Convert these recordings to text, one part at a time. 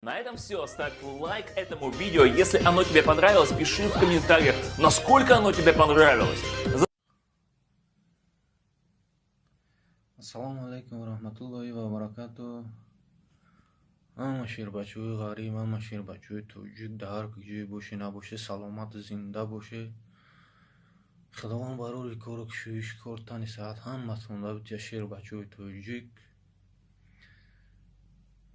На этом все. Ставь лайк этому видео. Если оно тебе понравилось, пиши в комментариях, насколько оно тебе понравилось. Ассаламу алейкум ва рахматуллахи ва баракату. Ама ширбачӯи ғариб, ама ширбачӯи тоҷик дар ҷӯи боше набоше, саломат зинда боше. Худованд барори кору кушоиш кор тани саат ҳаматон давид я ширбачӯи тоҷик.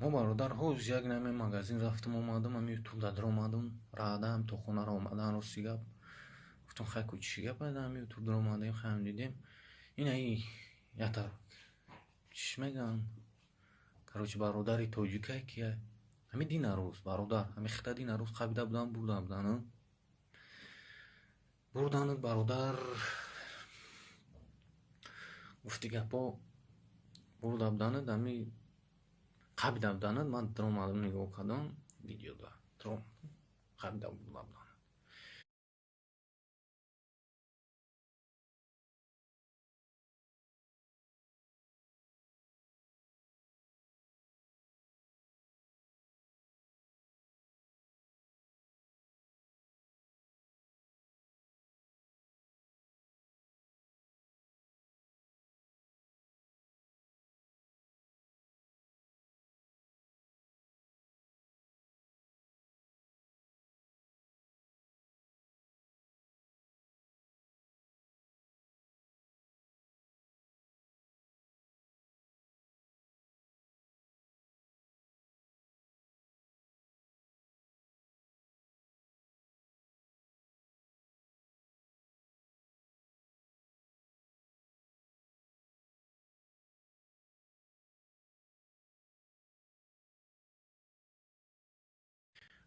мо бародарҳо як наме магазин рафтам омадам, ами ютуб дадра омадам, раъдаам то хонара омадан рости гап. Гуфтам хайку чӣ гап айда ами ютуб дара омадаем, хайм дидем. Инаи ята чиш меган? Короче, бародари тоҷикай ки ҳами дина рӯз бародар, ҳами хита дина рӯз қабида будан бурданат бародар. Гуфти гапо бурда буданат, ҳами қабида буданат. Ман дара омадам нигоҳ кардам видеода. Қабида буданат.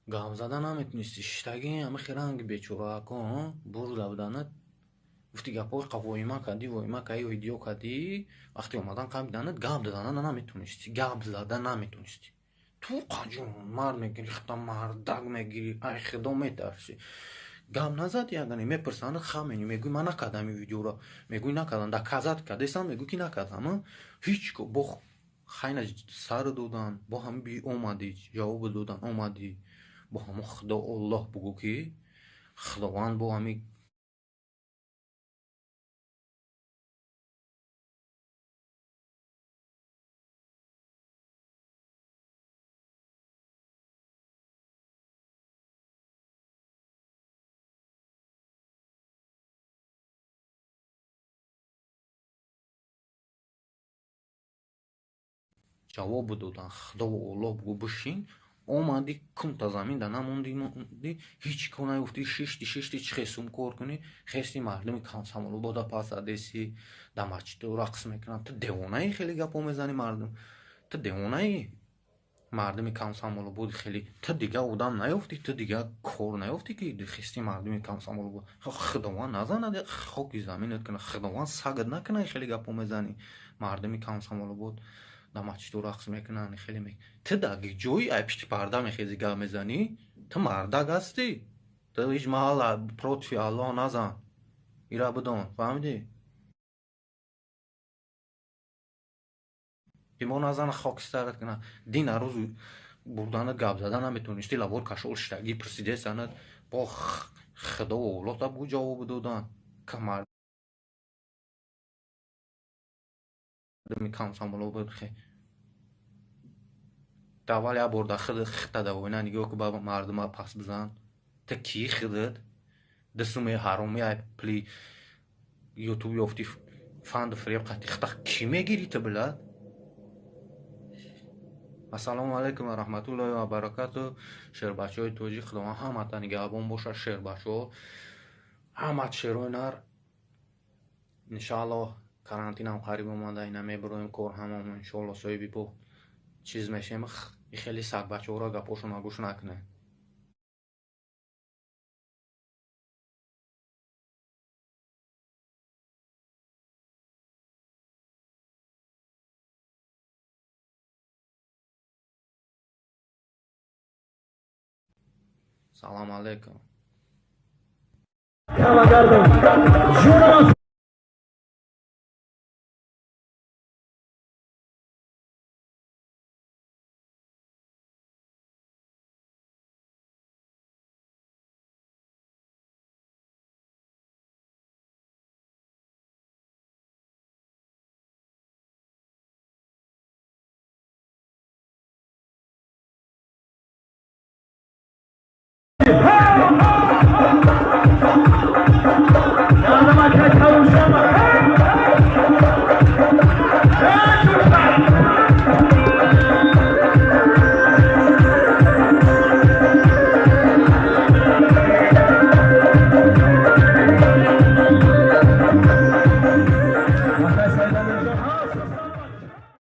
Гап зада наметунисти, шиштаги ҳама хиранги бечорако бурда буданат. Гуфти гапои воима кади видео кади, вақти омадан қабиданат гап зада наметунисти. Ту қаҷон мард мегири, хита мардак мегири, ай худо метарси. Гап назад ягани мепурсанад хамени, мегӯи ман накардам ин видеоро, мегӯи накардам, да казат кардесам, мегӯи ки накардам. Ҳеҷ бо хайна сар додан, бо ҳами би омади ҷавоб додан, омади бо ҳамо худо Аллоҳ бугӯ ки худованд бо ҳами ҷавоб додан, худо Аллоҳ бугӯ бишин. Омади кунта замин да намонди, ҳеҷ кор наёфти, шишти чӣ хесум кор кунӣ, хести мардуми камсамолобода пас задеси, да масҷиду рақс мекунанд. Ту девонаи хеле гапо мезани мардум? Ту девонаи мардуми камсамолободи хеле? Ту дига одам наёфти? Ту дига кор наёфти ки хести мардуми камсамолобод? Худованд назанад, хоки заминат кунад, худованд сагат накунад, хеле гапо мезани мардуми камсамолобод. Да масҷиду рақс мекунанд, хеле ту дар ҷои ай пишти парда мехези гап мезанӣ? Ту мардак ҳастӣ? Ту ҳеҷ маҳал против Аллоҳ назан. ира бидон, фаҳмидӣ? димоғ назана хокистарат кунад. Дина рӯз бурданат гап зада наметонисти, лабор кашол шиштагӣ пурсидесанад, бо худо Аллоҳ та бугӯ ҷавоб додан. Мардуми камсамолобод давал як бор да хита да война нигоҳ ки ба мардума пас бизан. Ту ки худат дусуми ҳаромӣ ай пли ютуб ёфти фанду фиреб қати хита кӣ мегирӣ ту билад? Ассалому алейкум ва рахматуллахи ва баракату. Шербачӯи тоҷик, худованд ҳамата нигаҳбон бошад. Шербачӯ ҳамат шерои нар иншааллоҳ. Карантинам қариб омада, ина мебароем кор ҳамон иншоаллоҳ соҳиби бо чиз мешем. Хеле сагбачаҳоро гапошона гӯш накунед. Салом алейкум.